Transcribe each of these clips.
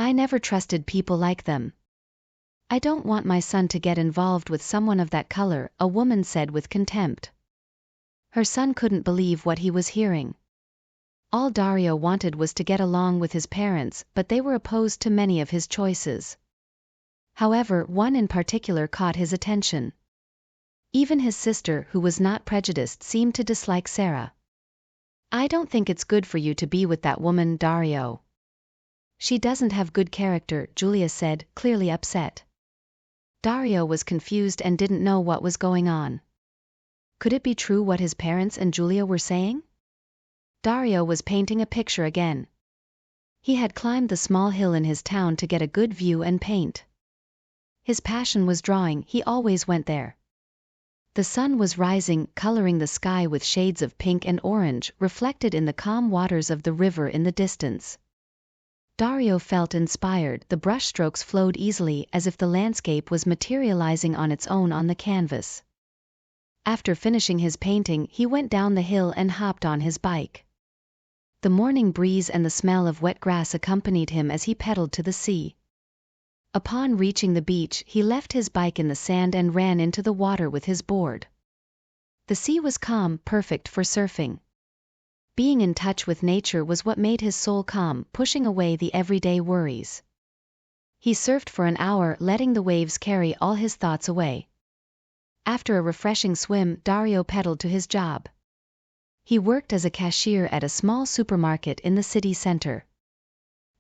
I never trusted people like them. I don't want my son to get involved with someone of that color, a woman said with contempt. Her son couldn't believe what he was hearing. All Dario wanted was to get along with his parents, but they were opposed to many of his choices. However, one in particular caught his attention. Even his sister, who was not prejudiced, seemed to dislike Sarah. I don't think it's good for you to be with that woman, Dario. She doesn't have good character, Julia said, clearly upset. Dario was confused and didn't know what was going on. Could it be true what his parents and Julia were saying? Dario was painting a picture again. He had climbed the small hill in his town to get a good view and paint. His passion was drawing, he always went there. The sun was rising, coloring the sky with shades of pink and orange, reflected in the calm waters of the river in the distance. Dario felt inspired, the brushstrokes flowed easily as if the landscape was materializing on its own on the canvas. After finishing his painting, he went down the hill and hopped on his bike. The morning breeze and the smell of wet grass accompanied him as he pedaled to the sea. Upon reaching the beach, he left his bike in the sand and ran into the water with his board. The sea was calm, perfect for surfing. Being in touch with nature was what made his soul calm, pushing away the everyday worries. He surfed for an hour, letting the waves carry all his thoughts away. After a refreshing swim, Dario pedaled to his job. He worked as a cashier at a small supermarket in the city center.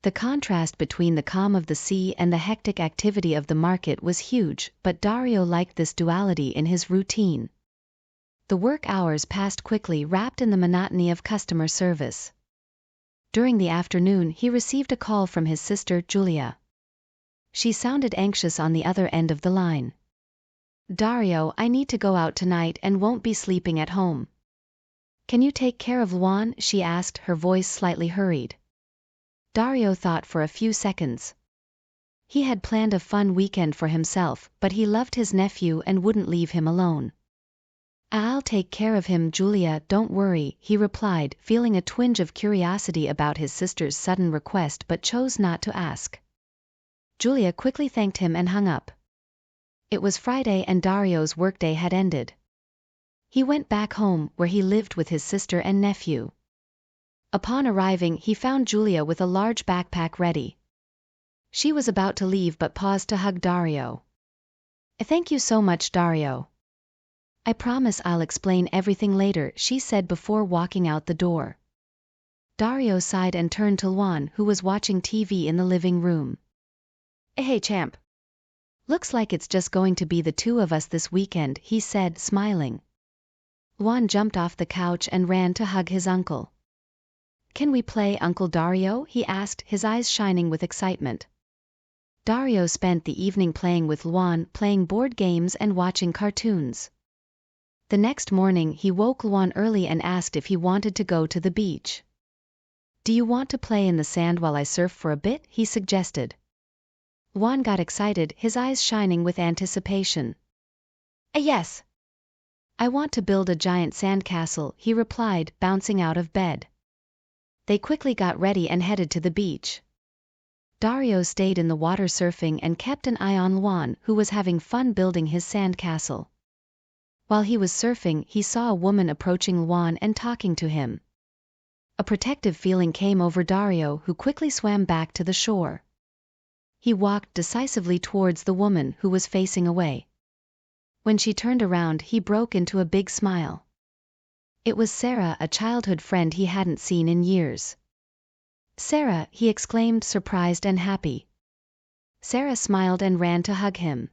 The contrast between the calm of the sea and the hectic activity of the market was huge, but Dario liked this duality in his routine. The work hours passed quickly, wrapped in the monotony of customer service. During the afternoon, he received a call from his sister, Julia. She sounded anxious on the other end of the line. Dario, I need to go out tonight and won't be sleeping at home. Can you take care of Luan? She asked, her voice slightly hurried. Dario thought for a few seconds. He had planned a fun weekend for himself, but he loved his nephew and wouldn't leave him alone. I'll take care of him, Julia, don't worry, he replied, feeling a twinge of curiosity about his sister's sudden request but chose not to ask. Julia quickly thanked him and hung up. It was Friday and Dario's workday had ended. He went back home, where he lived with his sister and nephew. Upon arriving, he found Julia with a large backpack ready. She was about to leave but paused to hug Dario. Thank you so much, Dario. I promise I'll explain everything later, she said before walking out the door. Dario sighed and turned to Luan, who was watching TV in the living room. Hey champ. Looks like it's just going to be the two of us this weekend, he said, smiling. Luan jumped off the couch and ran to hug his uncle. Can we play, Uncle Dario? He asked, his eyes shining with excitement. Dario spent the evening playing with Luan, playing board games and watching cartoons. The next morning he woke Luan early and asked if he wanted to go to the beach. Do you want to play in the sand while I surf for a bit? He suggested. Luan got excited, his eyes shining with anticipation. Yes. I want to build a giant sandcastle, he replied, bouncing out of bed. They quickly got ready and headed to the beach. Dario stayed in the water surfing and kept an eye on Luan, who was having fun building his sandcastle. While he was surfing, he saw a woman approaching Luan and talking to him. A protective feeling came over Dario, who quickly swam back to the shore. He walked decisively towards the woman, who was facing away. When she turned around, he broke into a big smile. It was Sarah, a childhood friend he hadn't seen in years. Sarah, he exclaimed, surprised and happy. Sarah smiled and ran to hug him.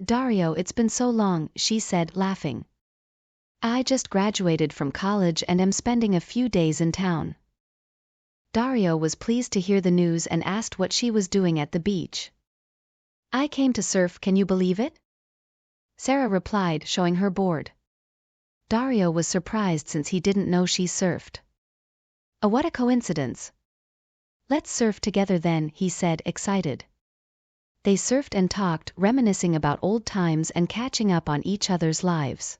Dario, it's been so long, she said, laughing. I just graduated from college and am spending a few days in town. Dario was pleased to hear the news and asked what she was doing at the beach. I came to surf, can you believe it? Sarah replied, showing her board. Dario was surprised since he didn't know she surfed. What a coincidence. Let's surf together then, he said, excited. They surfed and talked, reminiscing about old times and catching up on each other's lives.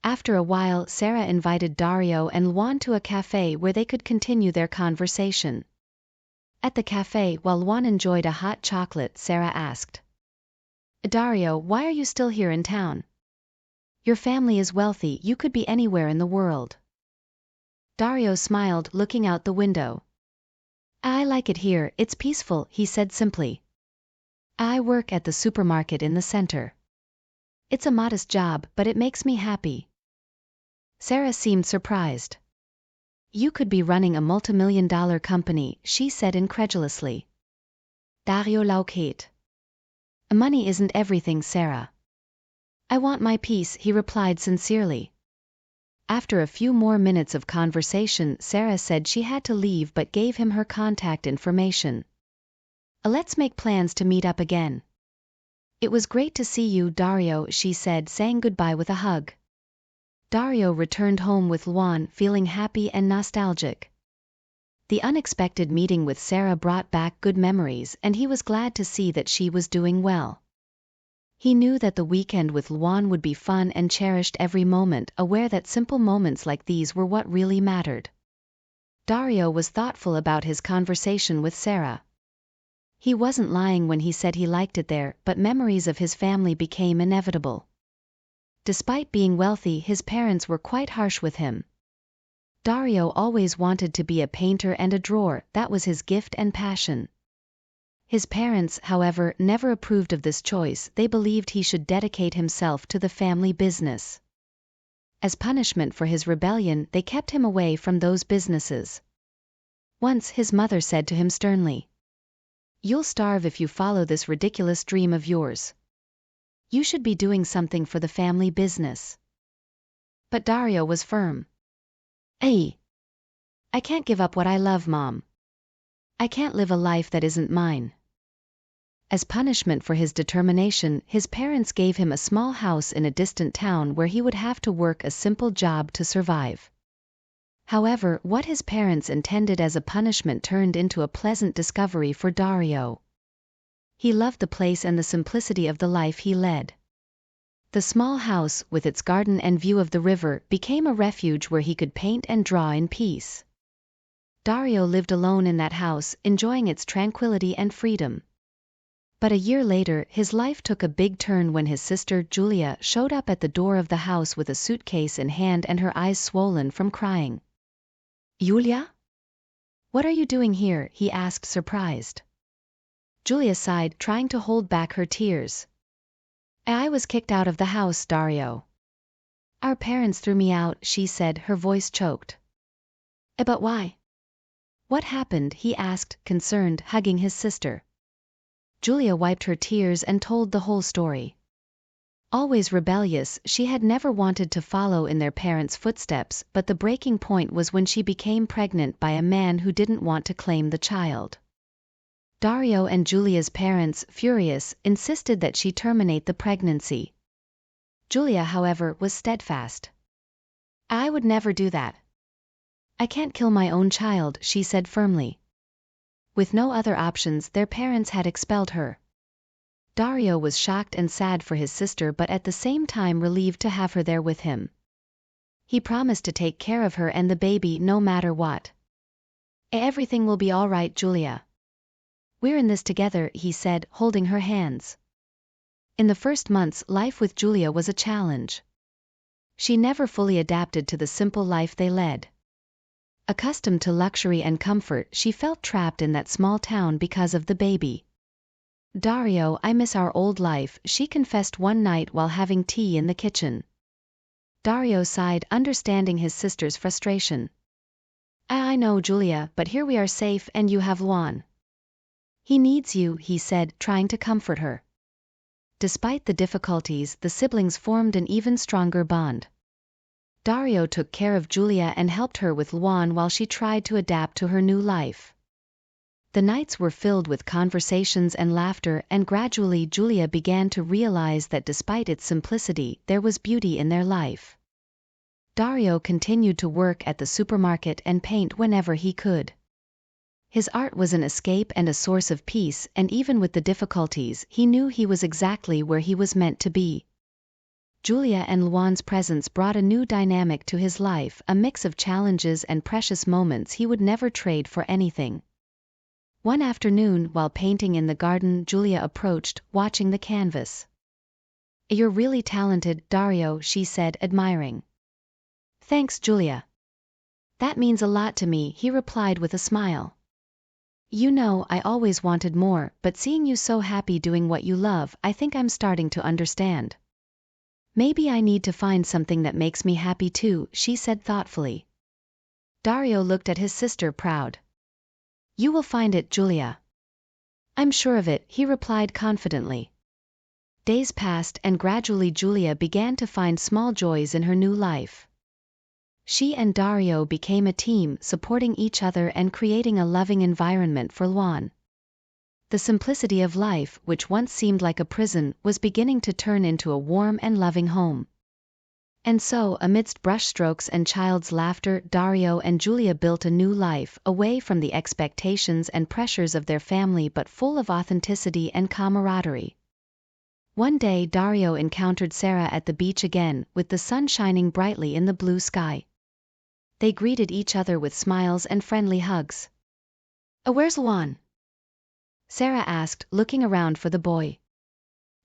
After a while, Sarah invited Dario and Luan to a cafe where they could continue their conversation. At the cafe, while Luan enjoyed a hot chocolate, Sarah asked, Dario, why are you still here in town? Your family is wealthy, you could be anywhere in the world. Dario smiled, looking out the window. I like it here, it's peaceful, he said simply. I work at the supermarket in the center. It's a modest job, but it makes me happy. Sarah seemed surprised. You could be running a multimillion-dollar company, she said incredulously. Dario laughed. Money isn't everything, Sarah. I want my peace, he replied sincerely. After a few more minutes of conversation, Sarah said she had to leave but gave him her contact information. Let's make plans to meet up again. It was great to see you, Dario, she said, saying goodbye with a hug. Dario returned home with Luan, feeling happy and nostalgic. The unexpected meeting with Sarah brought back good memories, and he was glad to see that she was doing well. He knew that the weekend with Luan would be fun and cherished every moment, aware that simple moments like these were what really mattered. Dario was thoughtful about his conversation with Sarah. He wasn't lying when he said he liked it there, but memories of his family became inevitable. Despite being wealthy, his parents were quite harsh with him. Dario always wanted to be a painter and a drawer, that was his gift and passion. His parents, however, never approved of this choice, they believed he should dedicate himself to the family business. As punishment for his rebellion, they kept him away from those businesses. Once his mother said to him sternly, You'll starve if you follow this ridiculous dream of yours. You should be doing something for the family business. But Dario was firm. I can't give up what I love, Mom. I can't live a life that isn't mine. As punishment for his determination, his parents gave him a small house in a distant town where he would have to work a simple job to survive. However, what his parents intended as a punishment turned into a pleasant discovery for Dario. He loved the place and the simplicity of the life he led. The small house, with its garden and view of the river, became a refuge where he could paint and draw in peace. Dario lived alone in that house, enjoying its tranquility and freedom. But a year later, his life took a big turn when his sister, Julia, showed up at the door of the house with a suitcase in hand and her eyes swollen from crying. Julia? What are you doing here? He asked, surprised. Julia sighed, trying to hold back her tears. I was kicked out of the house, Dario. Our parents threw me out, she said, her voice choked. But why? What happened? He asked, concerned, hugging his sister. Julia wiped her tears and told the whole story. Always rebellious, she had never wanted to follow in their parents' footsteps, but the breaking point was when she became pregnant by a man who didn't want to claim the child. Dario and Julia's parents, furious, insisted that she terminate the pregnancy. Julia, however, was steadfast. I would never do that. I can't kill my own child, she said firmly. With no other options, their parents had expelled her. Dario was shocked and sad for his sister, but at the same time relieved to have her there with him. He promised to take care of her and the baby no matter what. Everything will be all right, Julia. We're in this together, he said, holding her hands. In the first months, life with Julia was a challenge. She never fully adapted to the simple life they led. Accustomed to luxury and comfort, she felt trapped in that small town because of the baby. Dario, I miss our old life, she confessed one night while having tea in the kitchen. Dario sighed, understanding his sister's frustration. I know, Julia, but here we are safe and you have Luan. He needs you, he said, trying to comfort her. Despite the difficulties, the siblings formed an even stronger bond. Dario took care of Julia and helped her with Luan while she tried to adapt to her new life. The nights were filled with conversations and laughter, and gradually Julia began to realize that despite its simplicity, there was beauty in their life. Dario continued to work at the supermarket and paint whenever he could. His art was an escape and a source of peace, and even with the difficulties, he knew he was exactly where he was meant to be. Julia and Luan's presence brought a new dynamic to his life, a mix of challenges and precious moments he would never trade for anything. One afternoon, while painting in the garden, Julia approached, watching the canvas. "You're really talented, Dario," she said, admiring. "Thanks, Julia. That means a lot to me," he replied with a smile. "You know, I always wanted more, but seeing you so happy doing what you love, I think I'm starting to understand. Maybe I need to find something that makes me happy too," she said thoughtfully. Dario looked at his sister proud. "You will find it, Julia." "I'm sure of it," he replied confidently. Days passed and gradually Julia began to find small joys in her new life. She and Dario became a team, supporting each other and creating a loving environment for Luan. The simplicity of life, which once seemed like a prison, was beginning to turn into a warm and loving home. And so, amidst brushstrokes and child's laughter, Dario and Julia built a new life, away from the expectations and pressures of their family but full of authenticity and camaraderie. One day Dario encountered Sarah at the beach again, with the sun shining brightly in the blue sky. They greeted each other with smiles and friendly hugs. "Where's Luan?" Sarah asked, looking around for the boy.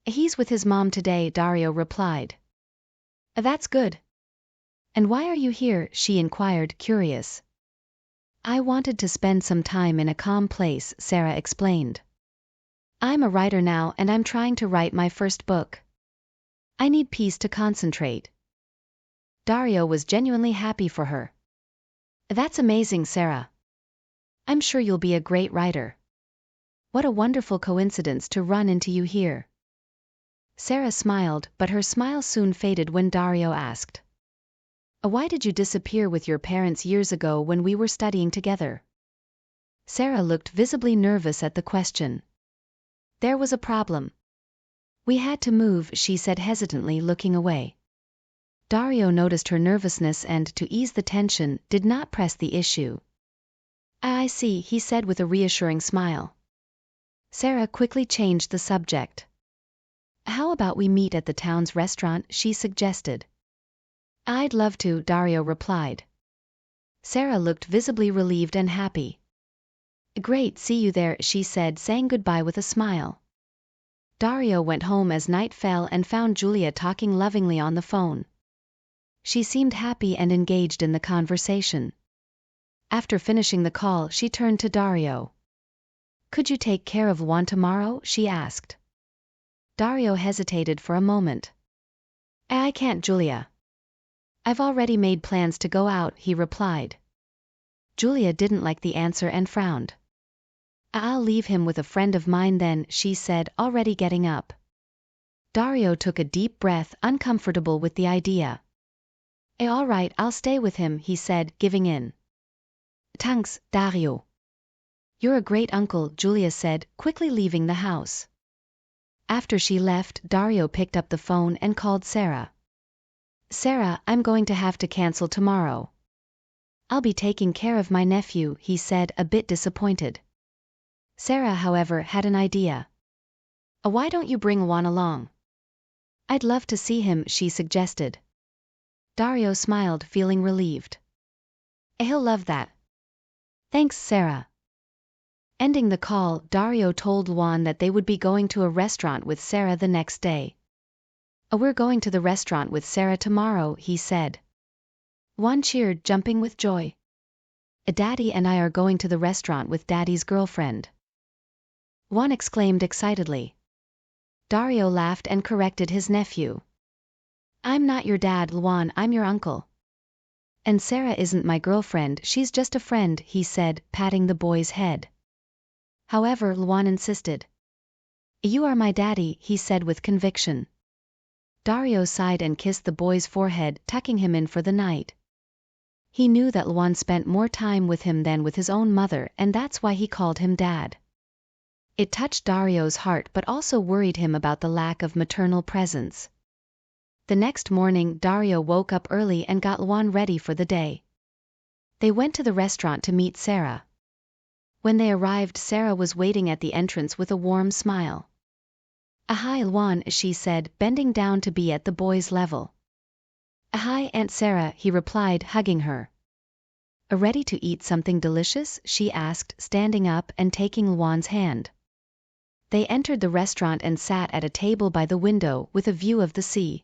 "He's with his mom today," Dario replied. "That's good. And why are you here?" she inquired, curious. "I wanted to spend some time in a calm place," Sarah explained. "I'm a writer now and I'm trying to write my first book. I need peace to concentrate." Dario was genuinely happy for her. "That's amazing, Sarah. I'm sure you'll be a great writer. What a wonderful coincidence to run into you here." Sarah smiled, but her smile soon faded when Dario asked, "Why did you disappear with your parents years ago when we were studying together?" Sarah looked visibly nervous at the question. "There was a problem. We had to move," she said hesitantly, looking away. Dario noticed her nervousness and, to ease the tension, did not press the issue. "I see," he said with a reassuring smile. Sarah quickly changed the subject. "How about we meet at the town's restaurant?" she suggested. "I'd love to," Dario replied. Sarah looked visibly relieved and happy. "Great, see you there," she said, saying goodbye with a smile. Dario went home as night fell and found Julia talking lovingly on the phone. She seemed happy and engaged in the conversation. After finishing the call, she turned to Dario. "Could you take care of Juan tomorrow?" she asked. Dario hesitated for a moment. "I can't, Julia. I've already made plans to go out," he replied. Julia didn't like the answer and frowned. "I'll leave him with a friend of mine then," she said, already getting up. Dario took a deep breath, uncomfortable with the idea. "All right, I'll stay with him," he said, giving in. "Thanks, Dario. You're a great uncle," Julia said, quickly leaving the house. After she left, Dario picked up the phone and called Sarah. "Sarah, I'm going to have to cancel tomorrow. I'll be taking care of my nephew," he said, a bit disappointed. Sarah, however, had an idea. "Why don't you bring Juan along? I'd love to see him," she suggested. Dario smiled, feeling relieved. "He'll love that." "Thanks, Sarah." Ending the call, Dario told Juan that they would be going to a restaurant with Sarah the next day. "We're going to the restaurant with Sarah tomorrow," he said. Juan cheered, jumping with joy. "Daddy and I are going to the restaurant with Daddy's girlfriend." Juan exclaimed excitedly. Dario laughed and corrected his nephew. "I'm not your dad, Juan, I'm your uncle. And Sarah isn't my girlfriend, she's just a friend," he said, patting the boy's head. However, Juan insisted. "You are my daddy," he said with conviction. Dario sighed and kissed the boy's forehead, tucking him in for the night. He knew that Juan spent more time with him than with his own mother, and that's why he called him Dad. It touched Dario's heart but also worried him about the lack of maternal presence. The next morning, Dario woke up early and got Juan ready for the day. They went to the restaurant to meet Sarah. When they arrived, Sarah was waiting at the entrance with a warm smile. "Hi, Juan," she said, bending down to be at the boy's level. "Hi, Aunt Sarah," he replied, hugging her. Ready to eat something delicious? She asked, standing up and taking Luan's hand. They entered the restaurant and sat at a table by the window with a view of the sea.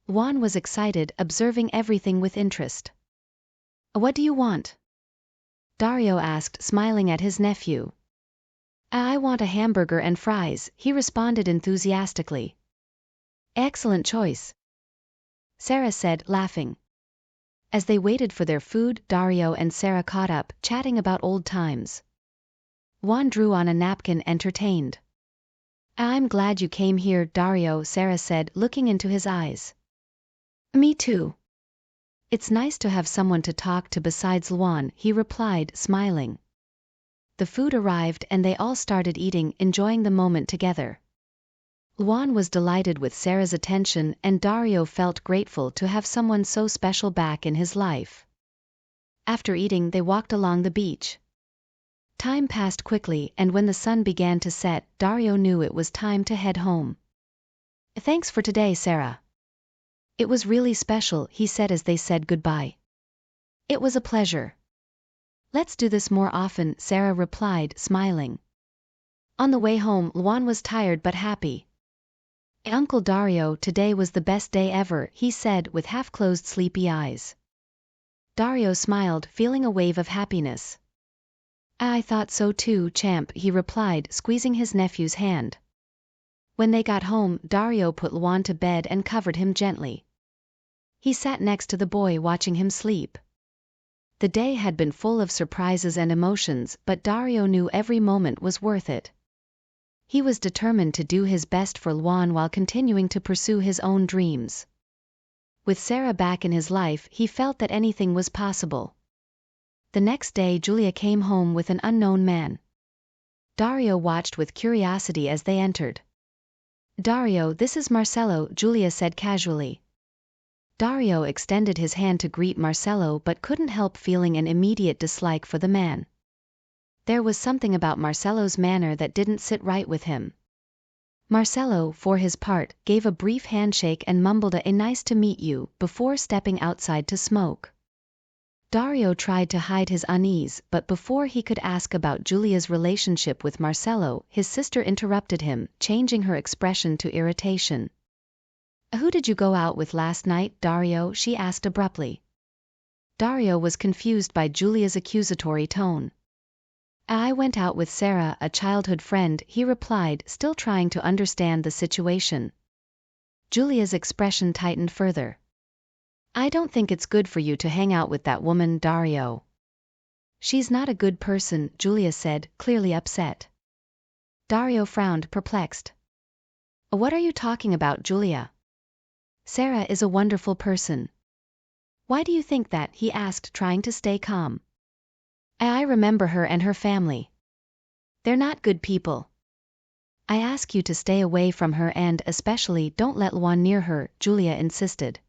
Luan was excited, observing everything with interest. What do you want? Dario asked, smiling at his nephew. I want a hamburger and fries, he responded enthusiastically. Excellent choice, Sarah said, laughing. As they waited for their food, Dario and Sarah caught up, chatting about old times. Luan drew on a napkin, entertained. I'm glad you came here, Dario, Sarah said, looking into his eyes. Me too. It's nice to have someone to talk to besides Luan, he replied, smiling. The food arrived and they all started eating, enjoying the moment together. Luan was delighted with Sarah's attention and Dario felt grateful to have someone so special back in his life. After eating, they walked along the beach. Time passed quickly and when the sun began to set, Dario knew it was time to head home. Thanks for today, Sarah. It was really special, he said as they said goodbye. It was a pleasure. Let's do this more often, Sarah replied, smiling. On the way home, Luan was tired but happy. Uncle Dario, today was the best day ever, he said with half-closed sleepy eyes. Dario smiled, feeling a wave of happiness. I thought so too, champ, he replied, squeezing his nephew's hand. When they got home, Dario put Luan to bed and covered him gently. He sat next to the boy watching him sleep. The day had been full of surprises and emotions, but Dario knew every moment was worth it. He was determined to do his best for Luan while continuing to pursue his own dreams. With Sarah back in his life, he felt that anything was possible. The next day, Julia came home with an unknown man. Dario watched with curiosity as they entered. Dario, this is Marcelo, Julia said casually. Dario extended his hand to greet Marcelo but couldn't help feeling an immediate dislike for the man. There was something about Marcelo's manner that didn't sit right with him. Marcelo, for his part, gave a brief handshake and mumbled a nice to meet you before stepping outside to smoke. Dario tried to hide his unease, but before he could ask about Julia's relationship with Marcelo, his sister interrupted him, changing her expression to irritation. Who did you go out with last night, Dario? She asked abruptly. Dario was confused by Julia's accusatory tone. I went out with Sarah, a childhood friend, he replied, still trying to understand the situation. Julia's expression tightened further. I don't think it's good for you to hang out with that woman, Dario. She's not a good person, Julia said, clearly upset. Dario frowned, perplexed. What are you talking about, Julia? Sarah is a wonderful person. Why do you think that? He asked, trying to stay calm. I remember her and her family. They're not good people. I ask you to stay away from her and, especially, don't let Luan near her, Julia insisted.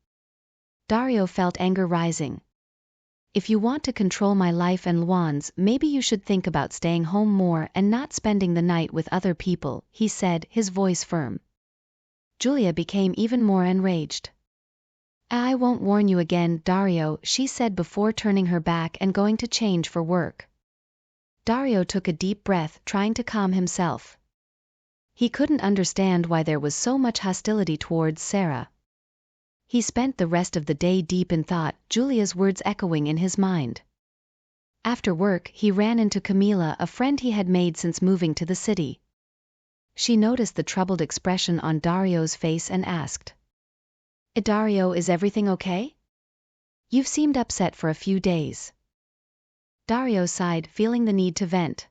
Dario felt anger rising. If you want to control my life and Luan's, maybe you should think about staying home more and not spending the night with other people, he said, his voice firm. Julia became even more enraged. I won't warn you again, Dario, she said before turning her back and going to change for work. Dario took a deep breath, trying to calm himself. He couldn't understand why there was so much hostility towards Sarah. He spent the rest of the day deep in thought, Julia's words echoing in his mind. After work, he ran into Camila, a friend he had made since moving to the city. She noticed the troubled expression on Dario's face and asked. Dario, is everything okay? You've seemed upset for a few days. Dario sighed, feeling the need to vent.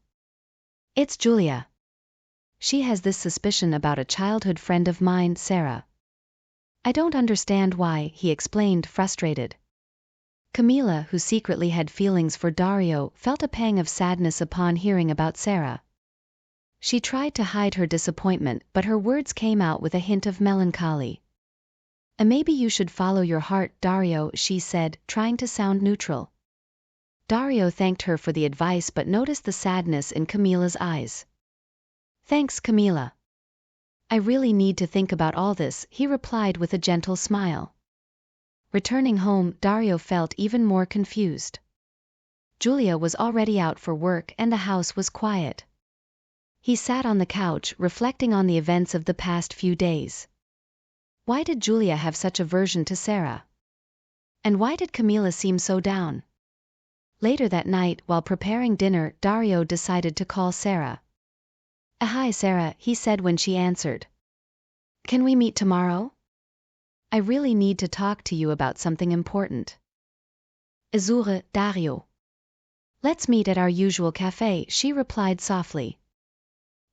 It's Julia. She has this suspicion about a childhood friend of mine, Sarah. I don't understand why, he explained, frustrated. Camila, who secretly had feelings for Dario, felt a pang of sadness upon hearing about Sarah. She tried to hide her disappointment, but her words came out with a hint of melancholy. Maybe you should follow your heart, Dario, she said, trying to sound neutral. Dario thanked her for the advice but noticed the sadness in Camila's eyes. Thanks, Camila. I really need to think about all this, he replied with a gentle smile. Returning home, Dario felt even more confused. Julia was already out for work and the house was quiet. He sat on the couch, reflecting on the events of the past few days. Why did Julia have such aversion to Sarah? And why did Camila seem so down? Later that night, while preparing dinner, Dario decided to call Sarah. Hi Sarah, he said when she answered. Can we meet tomorrow? I really need to talk to you about something important. Azure, Dario. Let's meet at our usual cafe, she replied softly.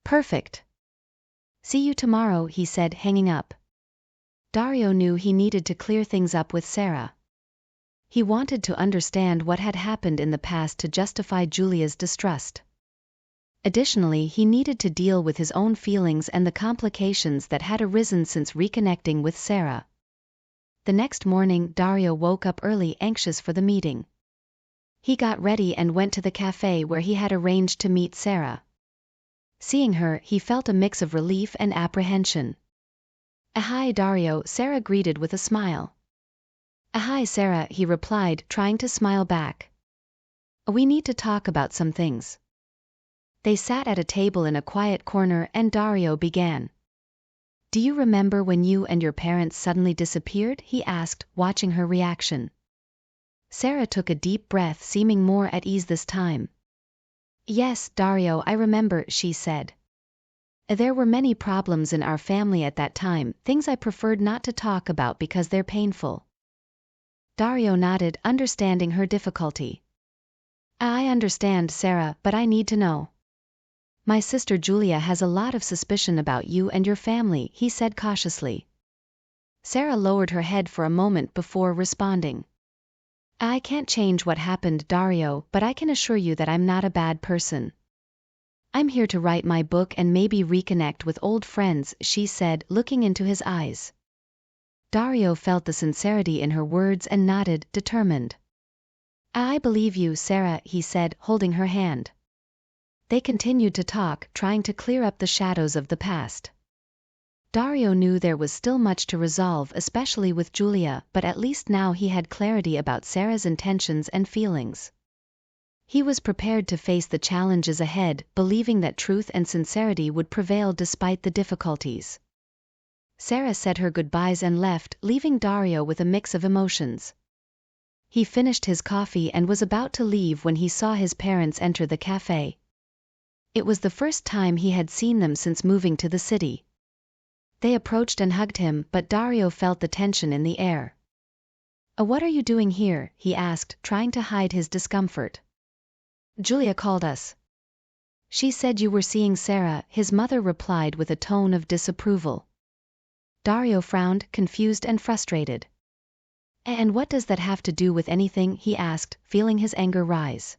Perfect. See you tomorrow, he said, hanging up. Dario knew he needed to clear things up with Sarah. He wanted to understand what had happened in the past to justify Julia's distrust. Additionally, he needed to deal with his own feelings and the complications that had arisen since reconnecting with Sarah. The next morning, Dario woke up early, anxious for the meeting. He got ready and went to the cafe where he had arranged to meet Sarah. Seeing her, he felt a mix of relief and apprehension. Hi Dario, Sarah greeted with a smile. Hi Sarah, he replied, trying to smile back. We need to talk about some things. They sat at a table in a quiet corner and Dario began. Do you remember when you and your parents suddenly disappeared? He asked, watching her reaction. Sarah took a deep breath, seeming more at ease this time. Yes, Dario, I remember, she said. There were many problems in our family at that time, things I preferred not to talk about because they're painful. Dario nodded, understanding her difficulty. I understand, Sarah, but I need to know. My sister Julia has a lot of suspicion about you and your family, he said cautiously. Sarah lowered her head for a moment before responding. I can't change what happened, Dario, but I can assure you that I'm not a bad person. I'm here to write my book and maybe reconnect with old friends, she said, looking into his eyes. Dario felt the sincerity in her words and nodded, determined. I believe you, Sarah, he said, holding her hand. They continued to talk, trying to clear up the shadows of the past. Dario knew there was still much to resolve, especially with Julia, but at least now he had clarity about Sarah's intentions and feelings. He was prepared to face the challenges ahead, believing that truth and sincerity would prevail despite the difficulties. Sarah said her goodbyes and left, leaving Dario with a mix of emotions. He finished his coffee and was about to leave when he saw his parents enter the cafe. It was the first time he had seen them since moving to the city. They approached and hugged him, but Dario felt the tension in the air. What are you doing here? He asked, trying to hide his discomfort. Julia called us. She said you were seeing Sarah, his mother replied with a tone of disapproval. Dario frowned, confused and frustrated. And what does that have to do with anything? He asked, feeling his anger rise.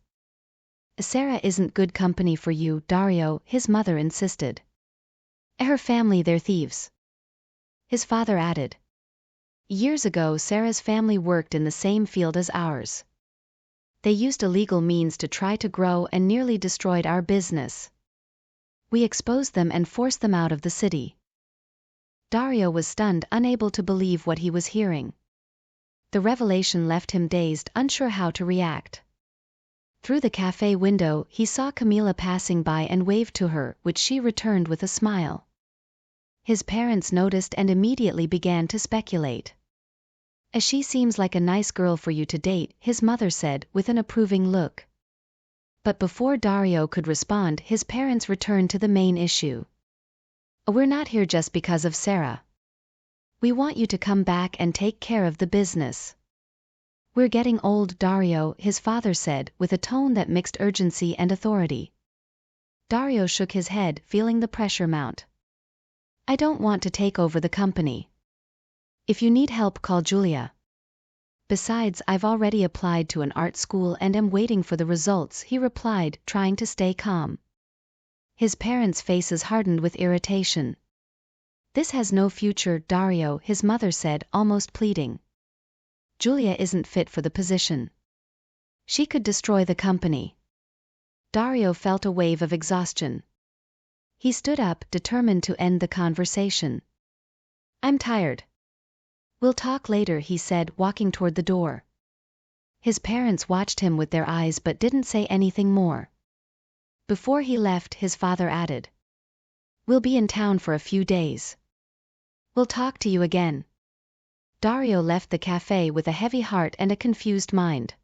Sarah isn't good company for you, Dario, his mother insisted. Her family, they're thieves. His father added. Years ago, Sarah's family worked in the same field as ours. They used illegal means to try to grow and nearly destroyed our business. We exposed them and forced them out of the city. Dario was stunned, unable to believe what he was hearing. The revelation left him dazed, unsure how to react. Through the cafe window, he saw Camila passing by and waved to her, which she returned with a smile. His parents noticed and immediately began to speculate. She seems like a nice girl for you to date, his mother said, with an approving look. But before Dario could respond, his parents returned to the main issue. We're not here just because of Sarah. We want you to come back and take care of the business. We're getting old, Dario, his father said, with a tone that mixed urgency and authority. Dario shook his head, feeling the pressure mount. I don't want to take over the company. If you need help, call Julia. Besides, I've already applied to an art school and am waiting for the results, he replied, trying to stay calm. His parents' faces hardened with irritation. This has no future, Dario, his mother said, almost pleading. Julia isn't fit for the position. She could destroy the company. Dario felt a wave of exhaustion. He stood up, determined to end the conversation. I'm tired. We'll talk later, he said, walking toward the door. His parents watched him with their eyes but didn't say anything more. Before he left, his father added, "We'll be in town for a few days. We'll talk to you again." Dario left the cafe with a heavy heart and a confused mind.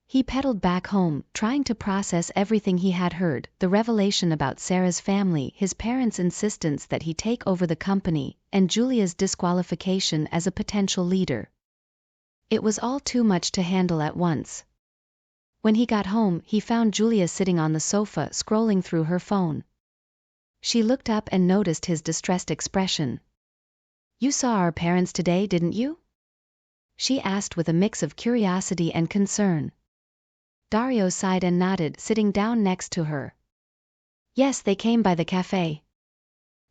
He pedaled back home, trying to process everything he had heard, the revelation about Sarah's family, his parents' insistence that he take over the company, and Julia's disqualification as a potential leader. It was all too much to handle at once. When he got home, he found Julia sitting on the sofa scrolling through her phone. She looked up and noticed his distressed expression. "You saw our parents today, didn't you?" she asked with a mix of curiosity and concern. Dario sighed and nodded, sitting down next to her. "Yes, they came by the cafe.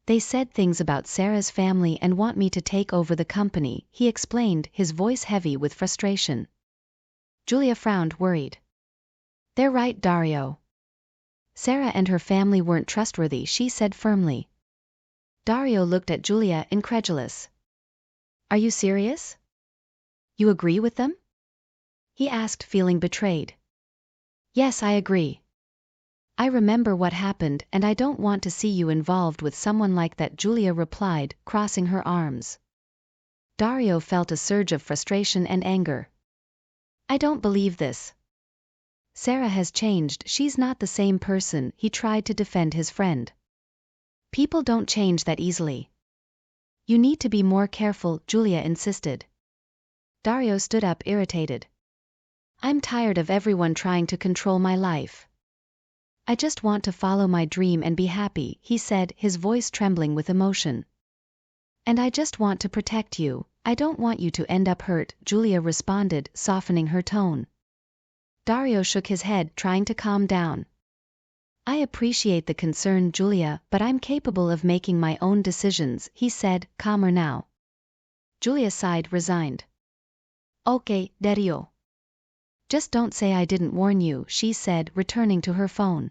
They said things about Sarah's family and want me to take over the company," he explained, his voice heavy with frustration. Julia frowned, worried. "They're right, Dario. Sarah and her family weren't trustworthy," she said firmly. Dario looked at Julia, incredulous. "Are you serious? You agree with them?" he asked, feeling betrayed. "Yes, I agree. I remember what happened, and I don't want to see you involved with someone like that," Julia replied, crossing her arms. Dario felt a surge of frustration and anger. "I don't believe this. Sarah has changed, she's not the same person," he tried to defend his friend. "People don't change that easily. You need to be more careful," Julia insisted. Dario stood up, irritated. "I'm tired of everyone trying to control my life. I just want to follow my dream and be happy," he said, his voice trembling with emotion. "And I just want to protect you. I don't want you to end up hurt," Julia responded, softening her tone. Dario shook his head, trying to calm down. "I appreciate the concern, Julia, but I'm capable of making my own decisions," he said, calmer now. Julia sighed, resigned. "Okay, Dario. Just don't say I didn't warn you," she said, returning to her phone.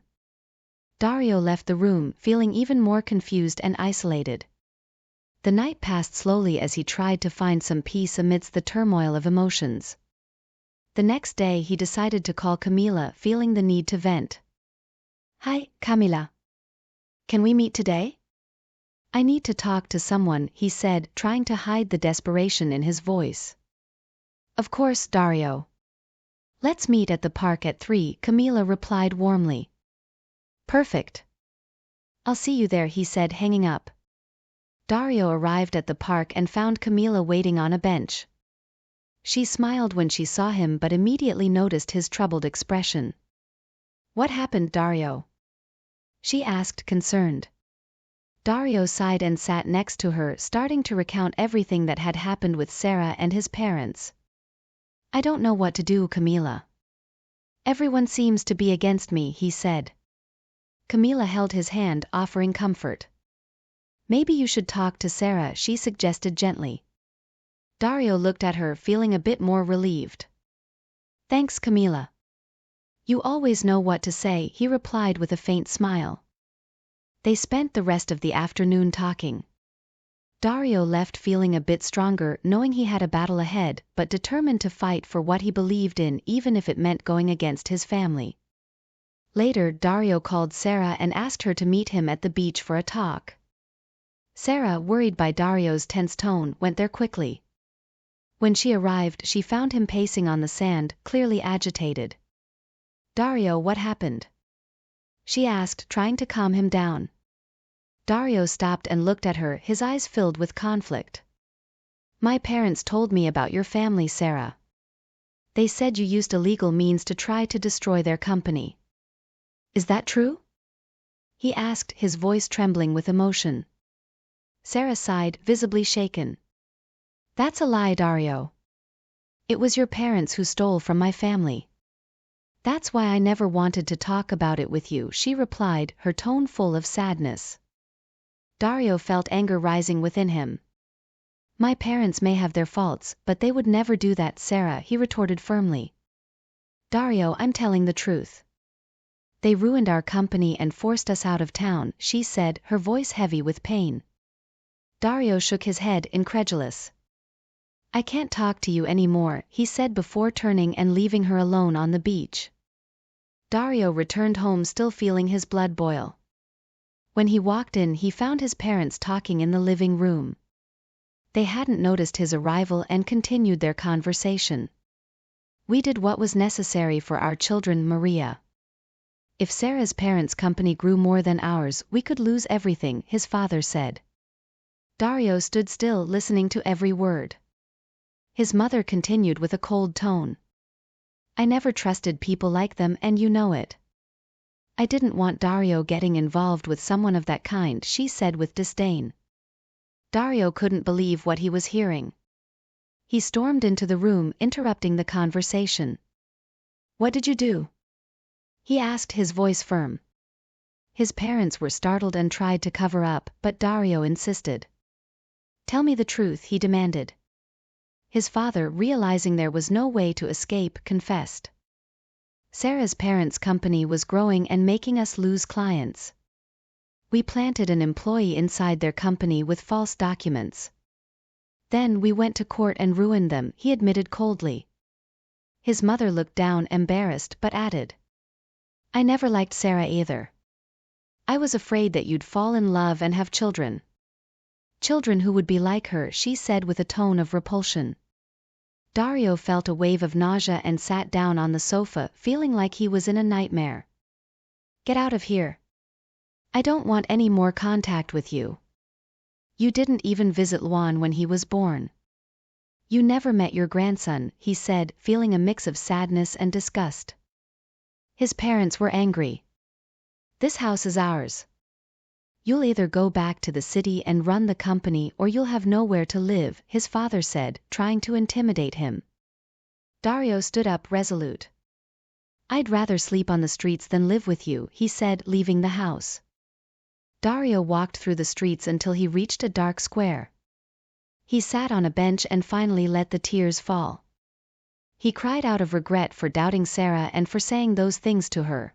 Dario left the room, feeling even more confused and isolated. The night passed slowly as he tried to find some peace amidst the turmoil of emotions. The next day he decided to call Camila, feeling the need to vent. "Hi, Camila. Can we meet today? I need to talk to someone," he said, trying to hide the desperation in his voice. "Of course, Dario. Let's meet at the park at 3, Camila replied warmly. "Perfect. I'll see you there," he said, hanging up. Dario arrived at the park and found Camila waiting on a bench. She smiled when she saw him but immediately noticed his troubled expression. "What happened, Dario?" she asked, concerned. Dario sighed and sat next to her, starting to recount everything that had happened with Sarah and his parents. "I don't know what to do, Camila. Everyone seems to be against me," he said. Camila held his hand, offering comfort. "Maybe you should talk to Sarah," she suggested gently. Dario looked at her, feeling a bit more relieved. "Thanks, Camila. You always know what to say," he replied with a faint smile. They spent the rest of the afternoon talking. Dario left feeling a bit stronger, knowing he had a battle ahead, but determined to fight for what he believed in, even if it meant going against his family. Later, Dario called Sarah and asked her to meet him at the beach for a talk. Sarah, worried by Dario's tense tone, went there quickly. When she arrived, she found him pacing on the sand, clearly agitated. "Dario, what happened?" she asked, trying to calm him down. Dario stopped and looked at her, his eyes filled with conflict. "My parents told me about your family, Sarah. They said you used illegal means to try to destroy their company. Is that true?" he asked, his voice trembling with emotion. Sarah sighed, visibly shaken. "That's a lie, Dario. It was your parents who stole from my family. That's why I never wanted to talk about it with you," she replied, her tone full of sadness. Dario felt anger rising within him. "My parents may have their faults, but they would never do that, Sarah," he retorted firmly. "Dario, I'm telling the truth. They ruined our company and forced us out of town," she said, her voice heavy with pain. Dario shook his head, incredulous. I can't talk to you anymore, he said before turning and leaving her alone on the beach. Dario returned home still feeling his blood boil. When he walked in, he found his parents talking in the living room. They hadn't noticed his arrival and continued their conversation. We did what was necessary for our children, Maria. If Sarah's parents' company grew more than ours, we could lose everything, his father said. Dario stood still, listening to every word. His mother continued with a cold tone. I never trusted people like them, and you know it. I didn't want Dario getting involved with someone of that kind, she said with disdain. Dario couldn't believe what he was hearing. He stormed into the room, interrupting the conversation. What did you do? He asked, his voice firm. His parents were startled and tried to cover up, but Dario insisted. Tell me the truth, he demanded. His father, realizing there was no way to escape, confessed. Sarah's parents' company was growing and making us lose clients. We planted an employee inside their company with false documents. Then we went to court and ruined them, he admitted coldly. His mother looked down, embarrassed, but added. I never liked Sarah either. I was afraid that you'd fall in love and have children. Children who would be like her, she said with a tone of repulsion. Dario felt a wave of nausea and sat down on the sofa, feeling like he was in a nightmare. Get out of here. I don't want any more contact with you. You didn't even visit Luan when he was born. You never met your grandson, he said, feeling a mix of sadness and disgust. His parents were angry. This house is ours. You'll either go back to the city and run the company or you'll have nowhere to live, his father said, trying to intimidate him. Dario stood up, resolute. I'd rather sleep on the streets than live with you, he said, leaving the house. Dario walked through the streets until he reached a dark square. He sat on a bench and finally let the tears fall. He cried out of regret for doubting Sarah and for saying those things to her.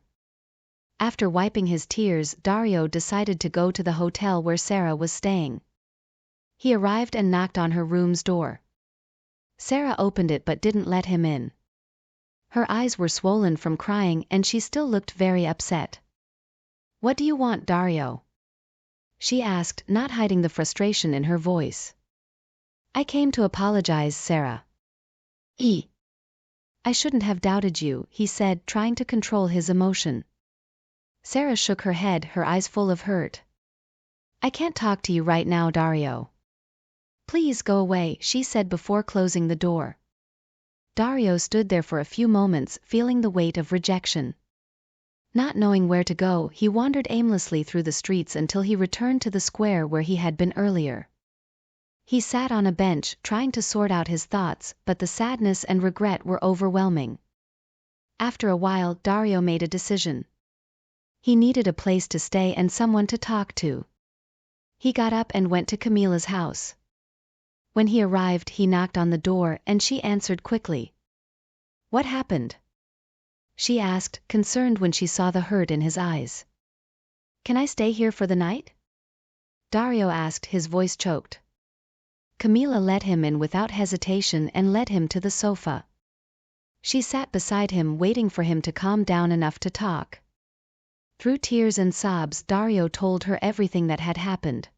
After wiping his tears, Dario decided to go to the hotel where Sarah was staying. He arrived and knocked on her room's door. Sarah opened it but didn't let him in. Her eyes were swollen from crying and she still looked very upset. What do you want, Dario? She asked, not hiding the frustration in her voice. I came to apologize, Sarah. I shouldn't have doubted you, he said, trying to control his emotion. Sarah shook her head, her eyes full of hurt. I can't talk to you right now, Dario. Please go away, she said before closing the door. Dario stood there for a few moments, feeling the weight of rejection. Not knowing where to go, he wandered aimlessly through the streets until he returned to the square where he had been earlier. He sat on a bench, trying to sort out his thoughts, but the sadness and regret were overwhelming. After a while, Dario made a decision. He needed a place to stay and someone to talk to. He got up and went to Camila's house. When he arrived, he knocked on the door and she answered quickly. What happened? She asked, concerned when she saw the hurt in his eyes. Can I stay here for the night? Dario asked, his voice choked. Camila let him in without hesitation and led him to the sofa. She sat beside him, waiting for him to calm down enough to talk. Through tears and sobs, Dario told her everything that had happened.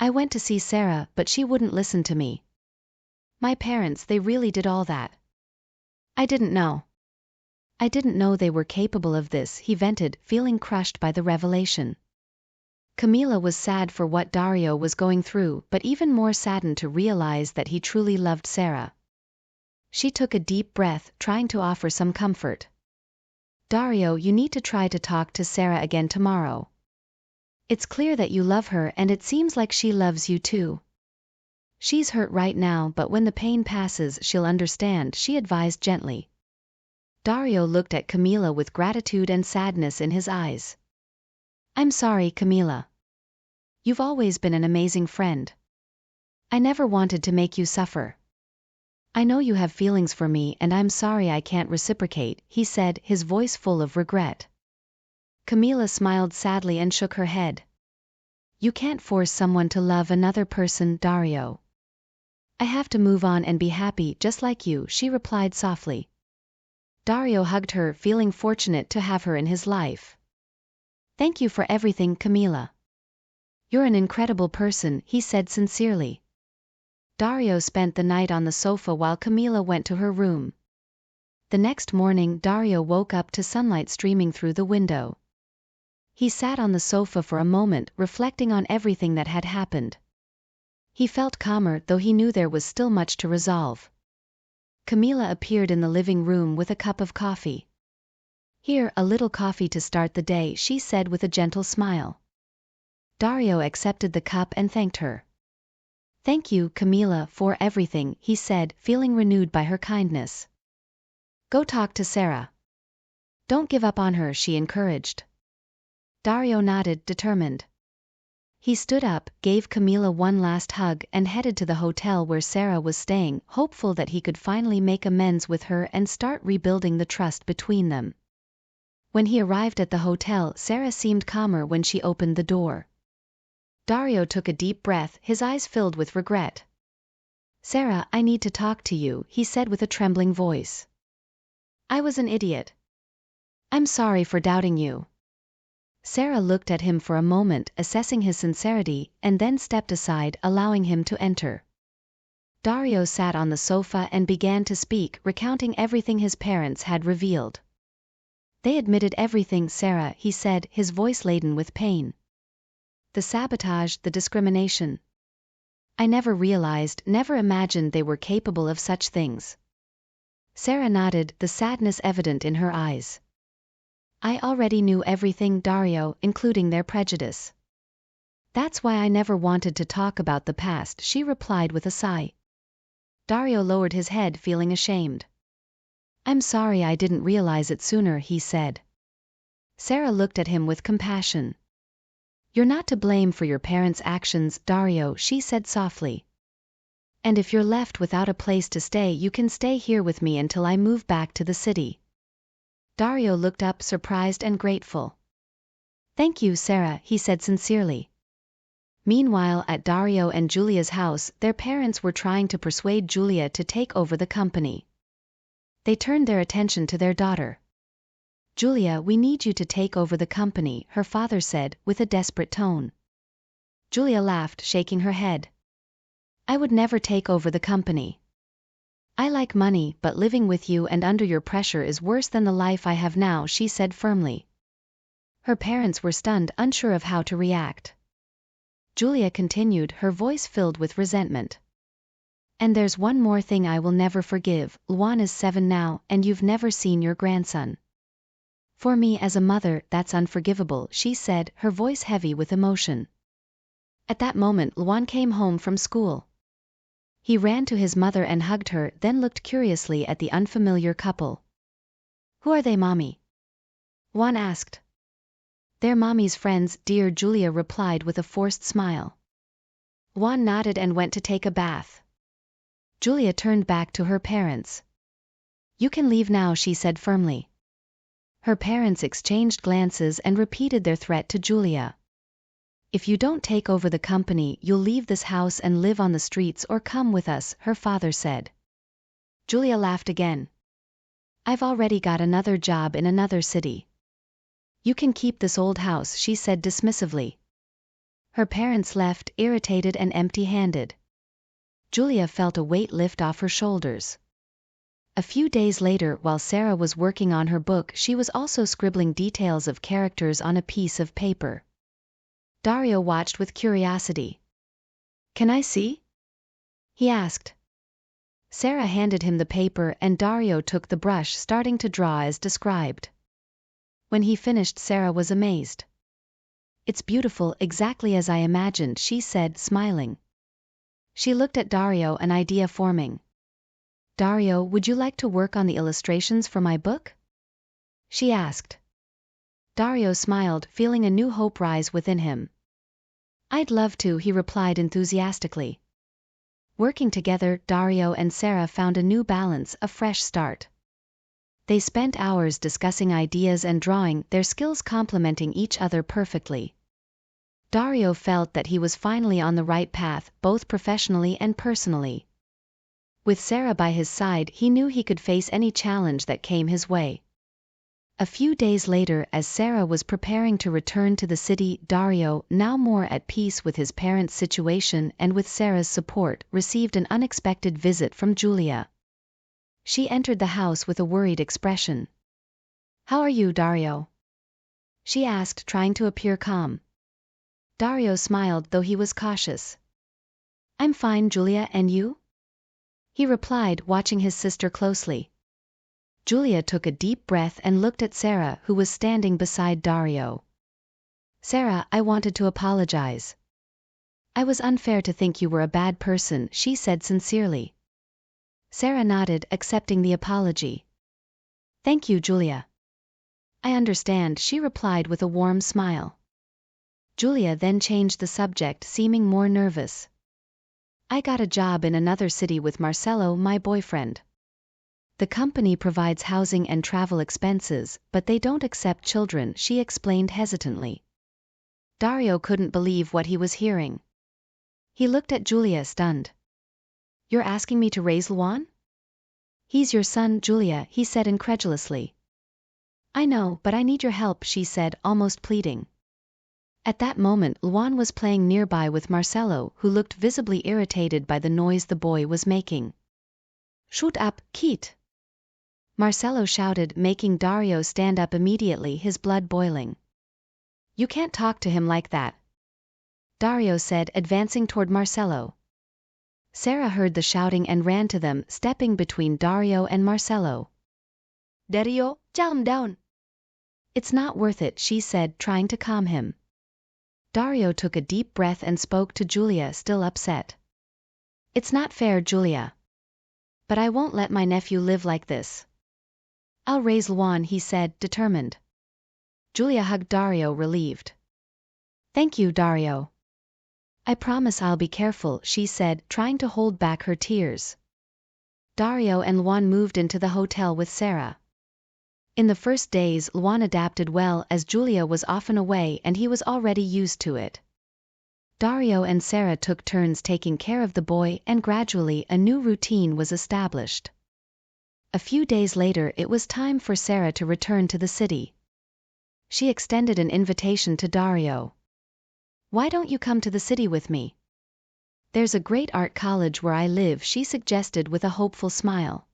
I went to see Sarah, but she wouldn't listen to me. My parents, they really did all that. I didn't know. I didn't know they were capable of this, he vented, feeling crushed by the revelation. Camila was sad for what Dario was going through, but even more saddened to realize that he truly loved Sarah. She took a deep breath, trying to offer some comfort. Dario, you need to try to talk to Sarah again tomorrow. It's clear that you love her and it seems like she loves you too. She's hurt right now, but when the pain passes she'll understand, she advised gently. Dario looked at Camila with gratitude and sadness in his eyes. I'm sorry, Camila. You've always been an amazing friend. I never wanted to make you suffer. I know you have feelings for me and I'm sorry I can't reciprocate, he said, his voice full of regret. Camila smiled sadly and shook her head. You can't force someone to love another person, Dario. I have to move on and be happy just like you, she replied softly. Dario hugged her, feeling fortunate to have her in his life. Thank you for everything, Camila. You're an incredible person, he said sincerely. Dario spent the night on the sofa while Camila went to her room. The next morning, Dario woke up to sunlight streaming through the window. He sat on the sofa for a moment, reflecting on everything that had happened. He felt calmer, though he knew there was still much to resolve. Camila appeared in the living room with a cup of coffee. Here, a little coffee to start the day, she said with a gentle smile. Dario accepted the cup and thanked her. Thank you, Camila, for everything, he said, feeling renewed by her kindness. Go talk to Sarah. Don't give up on her, she encouraged. Dario nodded, determined. He stood up, gave Camila one last hug, and headed to the hotel where Sarah was staying, hopeful that he could finally make amends with her and start rebuilding the trust between them. When he arrived at the hotel, Sarah seemed calmer when she opened the door. Dario took a deep breath, his eyes filled with regret. Sarah, I need to talk to you, he said with a trembling voice. I was an idiot. I'm sorry for doubting you. Sarah looked at him for a moment, assessing his sincerity, and then stepped aside, allowing him to enter. Dario sat on the sofa and began to speak, recounting everything his parents had revealed. They admitted everything, Sarah, he said, his voice laden with pain. The sabotage, the discrimination. I never realized, never imagined they were capable of such things. Sarah nodded, the sadness evident in her eyes. I already knew everything, Dario, including their prejudice. That's why I never wanted to talk about the past, she replied with a sigh. Dario lowered his head, feeling ashamed. I'm sorry I didn't realize it sooner, he said. Sarah looked at him with compassion. You're not to blame for your parents' actions, Dario, she said softly. And if you're left without a place to stay, you can stay here with me until I move back to the city. Dario looked up, surprised and grateful. Thank you, Sarah, he said sincerely. Meanwhile, at Dario and Julia's house, their parents were trying to persuade Julia to take over the company. They turned their attention to their daughter. Julia, we need you to take over the company, her father said, with a desperate tone. Julia laughed, shaking her head. I would never take over the company. I like money, but living with you and under your pressure is worse than the life I have now, she said firmly. Her parents were stunned, unsure of how to react. Julia continued, her voice filled with resentment. And there's one more thing I will never forgive. Luan is 7 now, and you've never seen your grandson. For me as a mother, that's unforgivable, she said, her voice heavy with emotion. At that moment, Luan came home from school. He ran to his mother and hugged her, then looked curiously at the unfamiliar couple. Who are they, Mommy? Luan asked. They're Mommy's friends, dear, Julia replied with a forced smile. Luan nodded and went to take a bath. Julia turned back to her parents. You can leave now, she said firmly. Her parents exchanged glances and repeated their threat to Julia. If you don't take over the company, you'll leave this house and live on the streets or come with us, her father said. Julia laughed again. I've already got another job in another city. You can keep this old house, she said dismissively. Her parents left, irritated and empty-handed. Julia felt a weight lift off her shoulders. A few days later, while Sarah was working on her book, she was also scribbling details of characters on a piece of paper. Dario watched with curiosity. Can I see? He asked. Sarah handed him the paper and Dario took the brush, starting to draw as described. When he finished, Sarah was amazed. It's beautiful, exactly as I imagined, she said, smiling. She looked at Dario, an idea forming. Dario, would you like to work on the illustrations for my book? She asked. Dario smiled, feeling a new hope rise within him. I'd love to, he replied enthusiastically. Working together, Dario and Sarah found a new balance, a fresh start. They spent hours discussing ideas and drawing, their skills complementing each other perfectly. Dario felt that he was finally on the right path, both professionally and personally. With Sarah by his side, he knew he could face any challenge that came his way. A few days later, as Sarah was preparing to return to the city, Dario, now more at peace with his parents' situation and with Sarah's support, received an unexpected visit from Julia. She entered the house with a worried expression. "How are you, Dario?" she asked, trying to appear calm. Dario smiled, though he was cautious. "I'm fine, Julia, and you?" he replied, watching his sister closely. Julia took a deep breath and looked at Sarah, who was standing beside Dario. "Sarah, I wanted to apologize. I was unfair to think you were a bad person," she said sincerely. Sarah nodded, accepting the apology. "Thank you, Julia. I understand," she replied with a warm smile. Julia then changed the subject, seeming more nervous. "I got a job in another city with Marcelo, my boyfriend. The company provides housing and travel expenses, but they don't accept children," she explained hesitantly. Dario couldn't believe what he was hearing. He looked at Julia, stunned. "You're asking me to raise Luan?" "He's your son, Julia," he said incredulously. "I know, but I need your help," she said, almost pleading. At that moment, Luan was playing nearby with Marcelo, who looked visibly irritated by the noise the boy was making. "Shut up, kid!" Marcelo shouted, making Dario stand up immediately, his blood boiling. "You can't talk to him like that," Dario said, advancing toward Marcelo. Sarah heard the shouting and ran to them, stepping between Dario and Marcelo. "Dario, calm down." "It's not worth it," she said, trying to calm him. Dario took a deep breath and spoke to Julia, still upset. "It's not fair, Julia. But I won't let my nephew live like this. I'll raise Luan," he said, determined. Julia hugged Dario, relieved. "Thank you, Dario. I promise I'll be careful," she said, trying to hold back her tears. Dario and Luan moved into the hotel with Sarah. In the first days, Luan adapted well, as Julia was often away and he was already used to it. Dario and Sarah took turns taking care of the boy, and gradually a new routine was established. A few days later, it was time for Sarah to return to the city. She extended an invitation to Dario. "Why don't you come to the city with me? There's a great art college where I live," she suggested with a hopeful smile.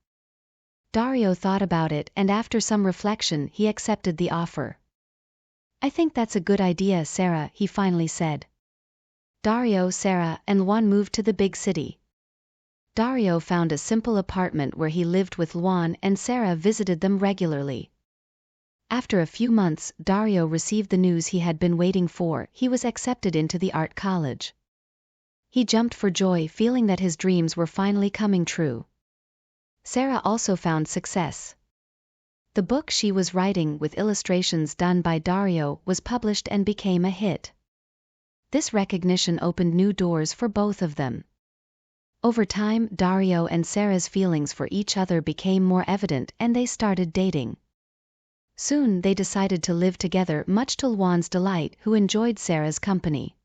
Dario thought about it, and after some reflection, he accepted the offer. "I think that's a good idea, Sarah," he finally said. Dario, Sarah, and Luan moved to the big city. Dario found a simple apartment where he lived with Luan, and Sarah visited them regularly. After a few months, Dario received the news he had been waiting for: he was accepted into the art college. He jumped for joy, feeling that his dreams were finally coming true. Sarah also found success. The book she was writing, with illustrations done by Dario, was published and became a hit. This recognition opened new doors for both of them. Over time, Dario and Sarah's feelings for each other became more evident, and they started dating. Soon they decided to live together, much to Luan's delight, who enjoyed Sarah's company.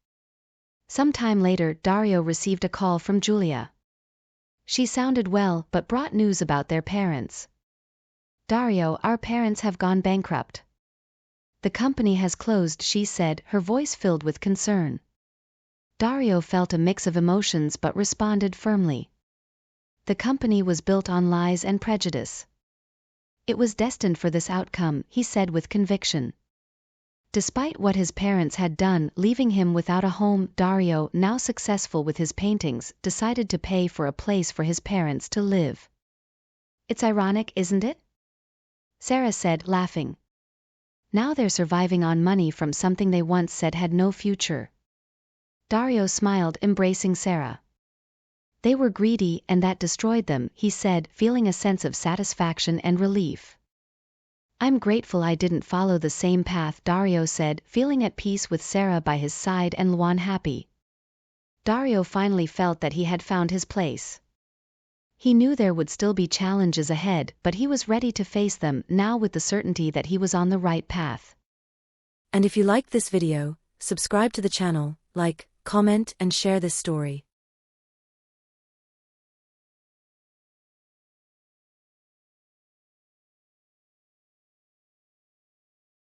Some time later, Dario received a call from Julia. She sounded well, but brought news about their parents. "Dario, our parents have gone bankrupt. The company has closed," she said, her voice filled with concern. Dario felt a mix of emotions but responded firmly. The company was built on lies and prejudice. It was destined for this outcome, he said with conviction. Despite what his parents had done, leaving him without a home, Dario, now successful with his paintings, decided to pay for a place for his parents to live. "It's ironic, isn't it?" Sarah said, laughing. "Now they're surviving on money from something they once said had no future." Dario smiled, embracing Sarah. "They were greedy, and that destroyed them," he said, feeling a sense of satisfaction and relief. "I'm grateful I didn't follow the same path," Dario said, feeling at peace with Sarah by his side and Luan happy. Dario finally felt that he had found his place. He knew there would still be challenges ahead, but he was ready to face them, now with the certainty that he was on the right path. And if you liked this video, subscribe to the channel, like, comment and share this story.